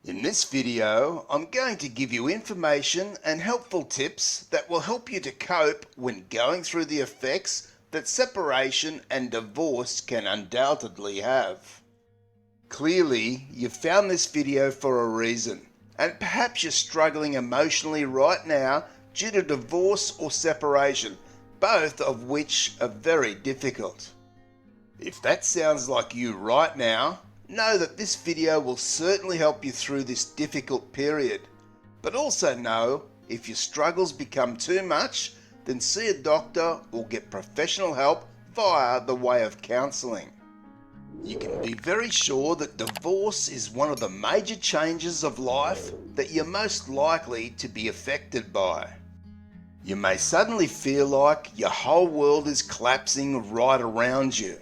In this video, I'm going to give you information and helpful tips that will help you to cope when going through the effects that separation and divorce can undoubtedly have. Clearly, you've found this video for a reason, and perhaps you're struggling emotionally right now due to divorce or separation, both of which are very difficult. If that sounds like you right now, know that this video will certainly help you through this difficult period. But also know, if your struggles become too much, then see a doctor or get professional help via the way of counselling. You can be very sure that divorce is one of the major changes of life that you're most likely to be affected by. You may suddenly feel like your whole world is collapsing right around you.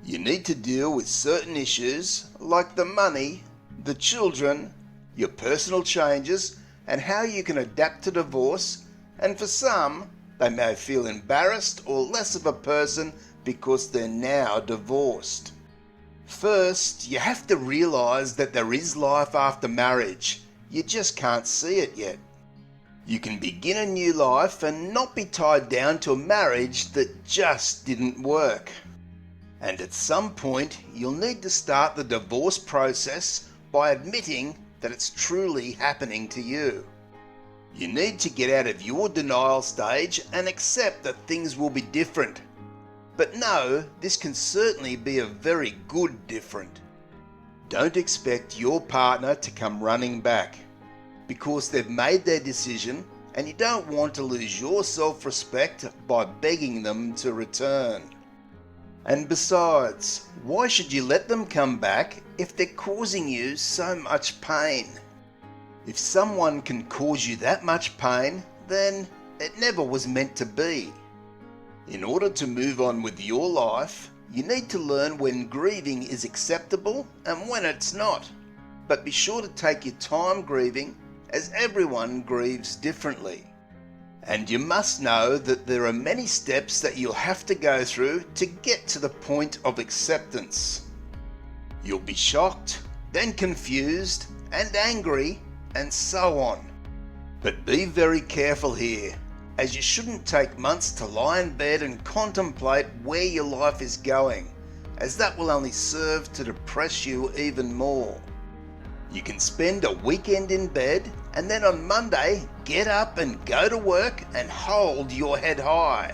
You need to deal with certain issues like the money, the children, your personal changes, and how you can adapt to divorce, and for some, they may feel embarrassed or less of a person because they're now divorced. First, you have to realise that there is life after marriage. You just can't see it yet. You can begin a new life and not be tied down to a marriage that just didn't work. And at some point, you'll need to start the divorce process by admitting that it's truly happening to you. You need to get out of your denial stage and accept that things will be different. But no, this can certainly be a very good different. Don't expect your partner to come running back, because they've made their decision and you don't want to lose your self-respect by begging them to return. And besides, why should you let them come back if they're causing you so much pain? If someone can cause you that much pain, then it never was meant to be. In order to move on with your life, you need to learn when grieving is acceptable and when it's not. But be sure to take your time grieving, as everyone grieves differently. And you must know that there are many steps that you'll have to go through to get to the point of acceptance. You'll be shocked, then confused and angry, and so on. But be very careful here, as you shouldn't take months to lie in bed and contemplate where your life is going, as that will only serve to depress you even more. You can spend a weekend in bed and then on Monday get up and go to work and hold your head high.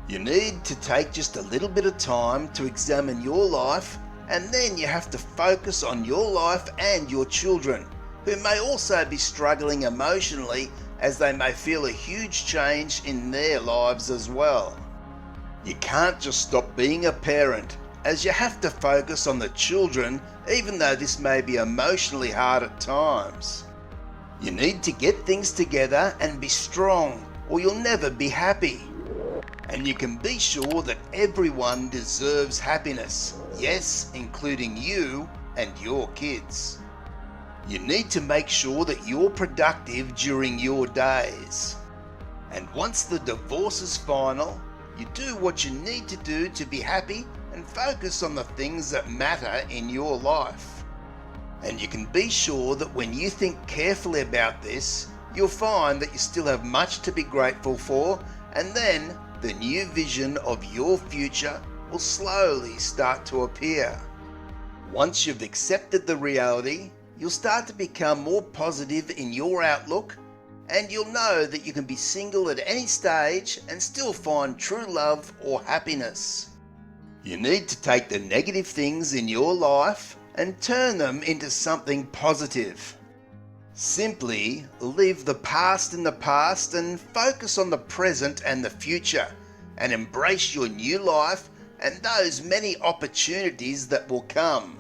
You need to take just a little bit of time to examine your life, and then you have to focus on your life and your children, who may also be struggling emotionally, as they may feel a huge change in their lives as well. You can't just stop being a parent, as you have to focus on the children, even though this may be emotionally hard at times. You need to get things together and be strong, or you'll never be happy. And you can be sure that everyone deserves happiness, yes, including you and your kids. You need to make sure that you're productive during your days. And once the divorce is final, you do what you need to do to be happy and focus on the things that matter in your life. And you can be sure that when you think carefully about this, you'll find that you still have much to be grateful for, and then the new vision of your future will slowly start to appear. Once you've accepted the reality, you'll start to become more positive in your outlook, and you'll know that you can be single at any stage and still find true love or happiness. You need to take the negative things in your life and turn them into something positive. Simply leave the past in the past and focus on the present and the future, and embrace your new life and those many opportunities that will come.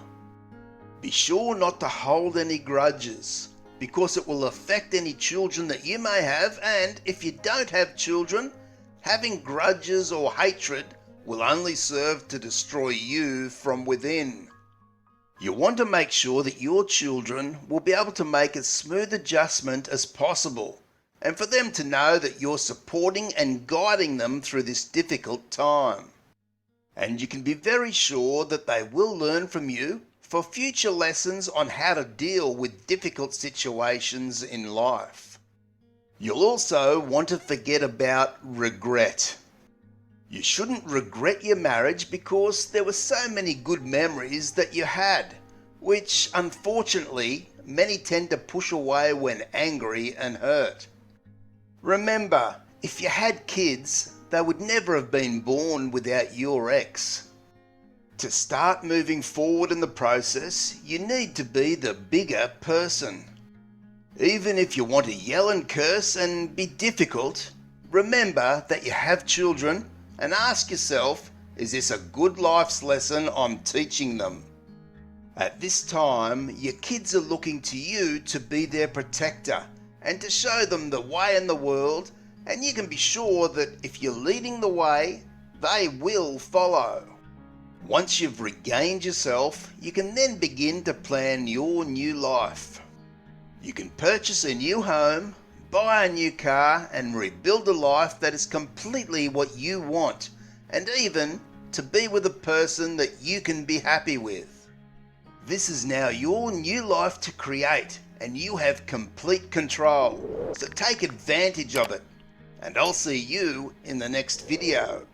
Be sure not to hold any grudges, because it will affect any children that you may have, and if you don't have children, having grudges or hatred will only serve to destroy you from within. You want to make sure that your children will be able to make a smooth adjustment as possible, and for them to know that you're supporting and guiding them through this difficult time. And you can be very sure that they will learn from you, for future lessons on how to deal with difficult situations in life. You'll also want to forget about regret. You shouldn't regret your marriage because there were so many good memories that you had, which unfortunately many tend to push away when angry and hurt. Remember, if you had kids, they would never have been born without your ex. To start moving forward in the process, you need to be the bigger person. Even if you want to yell and curse and be difficult, remember that you have children and ask yourself, is this a good life's lesson I'm teaching them? At this time, your kids are looking to you to be their protector and to show them the way in the world, and you can be sure that if you're leading the way, they will follow. Once you've regained yourself, you can then begin to plan your new life. You can purchase a new home, buy a new car, and rebuild a life that is completely what you want, and even to be with a person that you can be happy with. This is now your new life to create, and you have complete control, so take advantage of it. And I'll see you in the next video.